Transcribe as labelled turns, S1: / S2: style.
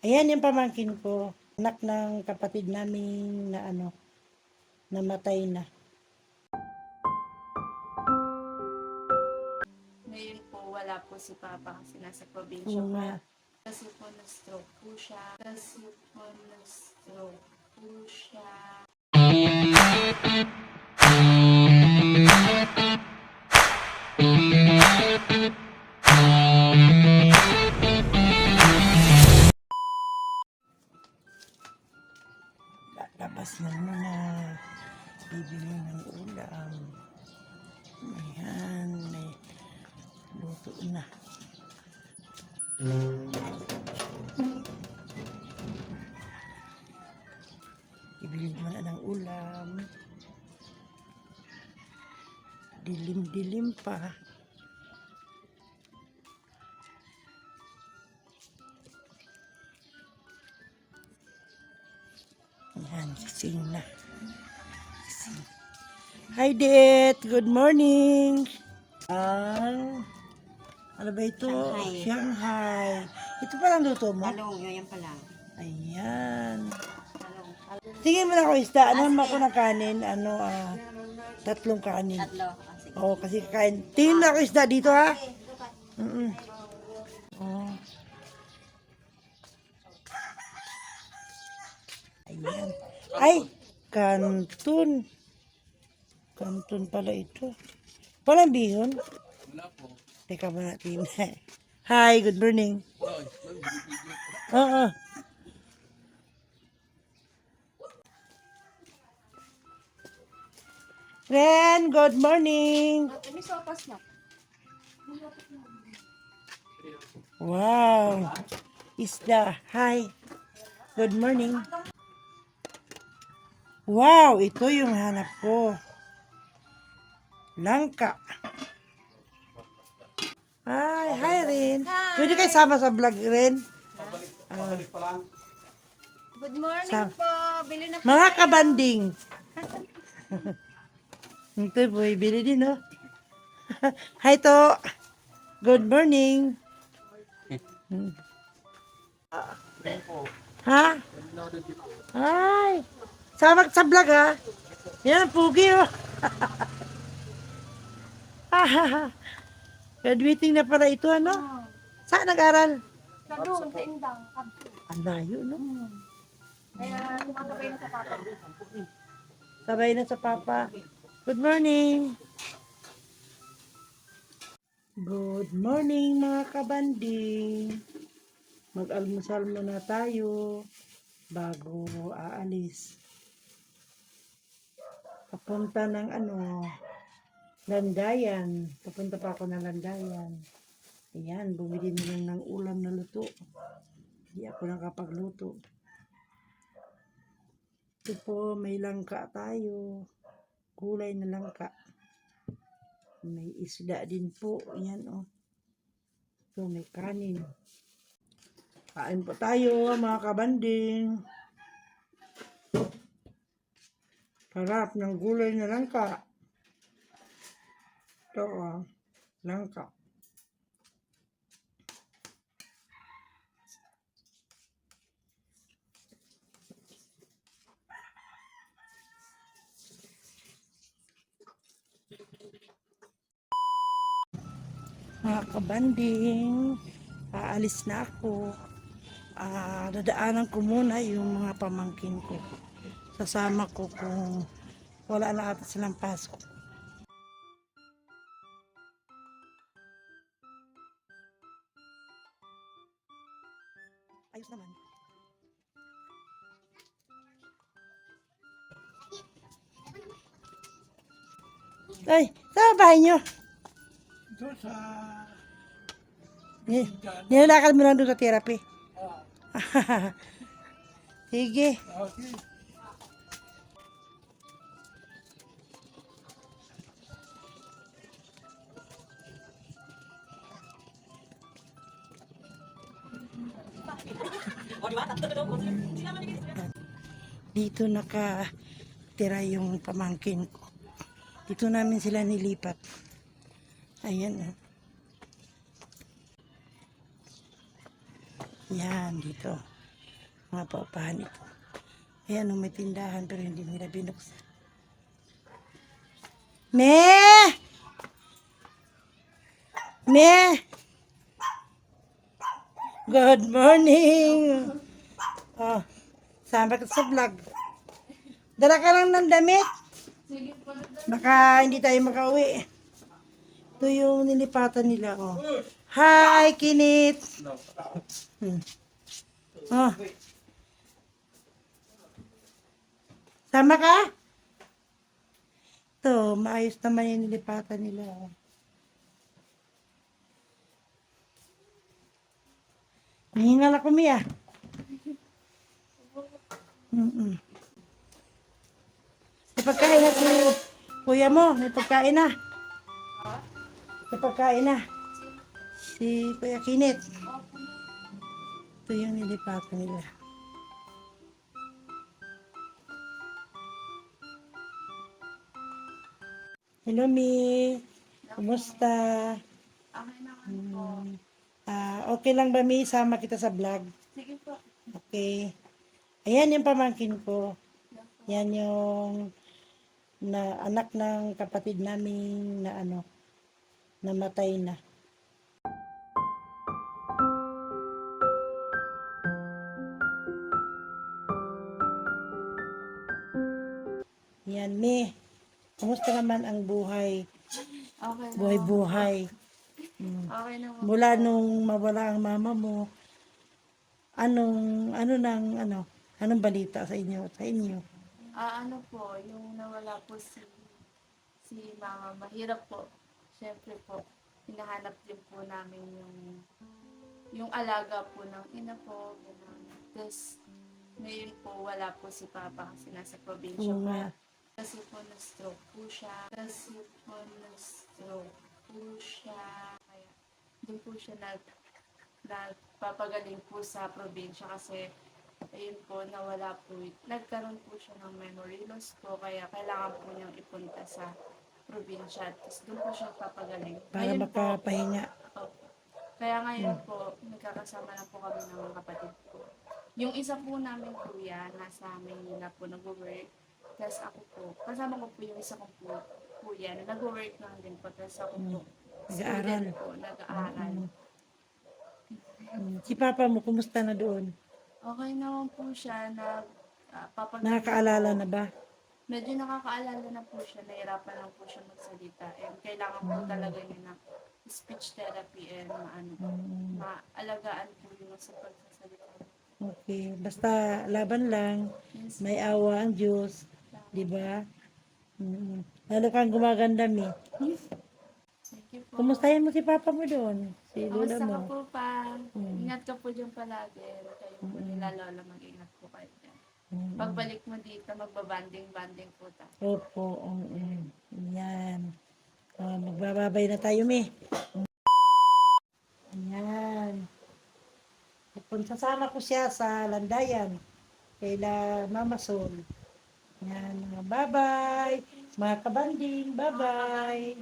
S1: Ayan yung pamangkin ko. Anak ng kapatid namin na namatay na.
S2: Ngayon po, wala po si Papa kasi nasa probinsya po.
S1: Nga.
S2: Kasi po na-stroke po siya.
S1: Labas na muna. Bibili ng ulam. Ayan. May luto na. Ibili muna ng ulam. Dilim-dilim pa. Ayan, sising na. Sising. Hi, Det! Good morning! Ano ba ito?
S3: Shanghai.
S1: Shanghai. Ito palang luto mo?
S3: Talong, yun yan pala.
S1: Ayan.
S3: Talong.
S1: Tingin mo na ako isda. Ano naman ako ng kanin? 3 kanin.
S3: Tatlo. Sige.
S1: Oo, kasi kakain. Tingin mo na ako isda dito, ha? Oh. Ayan. Ay, kanton. Kanton pala ito. Walang bihon?
S4: Wala po.
S1: Teka ba natin? Hi, good morning. Oo. Ren, good morning.
S2: May sopas na.
S1: Wow. Isda. Hi. Good morning. Wow, ito yung hanap ko. Langka. Hi Ren. Pwede kayo sama sa vlog, Ren?
S2: Good morning
S1: Sa-
S2: po. Bili na po.
S1: Mga kabanding. Ito, boy, bili din, no? Hi, to. Good morning. Ha? Hi. Sama sa vlog, ha? Yan, pugi, oh. Graduating na pala ito, ano? Saan nag-aral?
S2: Doon, sa Indang.
S1: Ang layo, no?
S2: Kaya tumatabay na sa Papa.
S1: Sabay na sa papa. Good morning. Good morning, mga kabanding. Mag-almusal muna tayo bago aalis. Papunta ng Landayan. Papunta pa ako ng Landayan. Ayan, bumili na lang ng ulam na luto. Hindi ako nakapagluto. Ito po, may langka tayo. Gulay na langka. May isda din po. Ayan, oh. Ito, may kanin. Kain po tayo, mga kabanding. Sarap ng gulay na langka. Ito, oh. Langka. Mga kabanding, aalis na ako. Dadaanan ko muna yung mga pamangkin ko. Sasama ko kung wala na ata silang pasok. Ayos naman. Ay, saan bahay nyo?
S4: Ito sa...
S1: Nilalakad mo lang doon sa therapy. Sige.
S4: Okay.
S1: Dito nakatira yung pamangkin ko. Dito namin sila nilipat. Ayan, oh. Yan, dito. Mga paupahan ito. Ayan, may tindahan pero hindi nila binuksan. Me! Me! Good morning! Oh, sama ka sa vlog. Dala ka lang ng damit.
S2: Sige po.
S1: Baka hindi tayo makauwi. Ito yung nilipatan nila. Oh. Hi, Kinit! Hmm. Oh. Sama ka? Ito, maayos naman yung nilipatan nila. Oh. Nahingal ako, Mia. Mm-mm. May pagkain na si kuya mo. May pagkain na. May pagkain na. Si Kuya Kinit. Ito yung nilipatan nila. Hello, Mi. Kumusta?
S2: Okay naman po.
S1: Okay lang ba, Mi? Sama kita sa vlog.
S2: Sige po.
S1: Okay. Ayan yung pamangkin ko. Yan yung anak ng kapatid namin na namatay na. Yan, Mi. Kumusta naman ang buhay?
S2: Okay naman.
S1: Buhay-buhay.
S2: Okay naman.
S1: Mula nung mawala ang mama mo, anong balita sa inyo?
S2: Ano po, yung nawala po si mama, mahirap po. Siyempre po, hinahanap din po namin yung alaga po ng ina po. Ganun. Tapos, ngayon po, wala po si papa kasi nasa probinsya
S1: Oo
S2: po.
S1: nga.
S2: Kasi po, na-stroke po siya. Kaya, doon po siya nagpapagaling po sa probinsya kasi ayun po, nawala po. Nagkaroon po siya ng memory loss po, kaya kailangan po niyang ipunta sa probinsya. Tapos doon po siya papagaling.
S1: Para
S2: Ngayon po,
S1: makapahinga.
S2: opo. Kaya ngayon po, nagkakasama na po kami ng mga kapatid ko. Yung isa po namin kuya, nasa Manila po nag-work. Tapos ako po, kasama ko po yung isa kong kuya na nag-work lang din po. Tapos ako po,
S1: Nag-aaral.
S2: student po, nag-aaral.
S1: Si papa mo, kumusta na doon?
S2: Okay naman po siya na
S1: Nakakaalala na ba?
S2: Medyo nakakaalala na po siya, nahirapan lang po siya magsalita. And kailangan po talaga niya ng speech therapy and maalagaan po yung sa pagsasalita.
S1: Okay. Basta laban lang.
S2: Yes,
S1: May awa ang Diyos. Di ba? Lalo kang gumaganda, Mi.
S2: thank you po.
S1: Kumustahin mo si papa mo doon? Si lola
S2: Kamusta ka
S1: mo?
S2: po pa? Ingat ka po dyan palagi. Kayo po nila lola, mag-ingat po kayo dyan. Pagbalik mo dito, magbabanding-banding po tayo.
S1: Opo. Yan. Magbababay na tayo, Mi. Yan. Sasama ko siya sa Landayan. Kaila Mama Sol. Yan. Bye-bye. Mga kabanding. Bye-bye.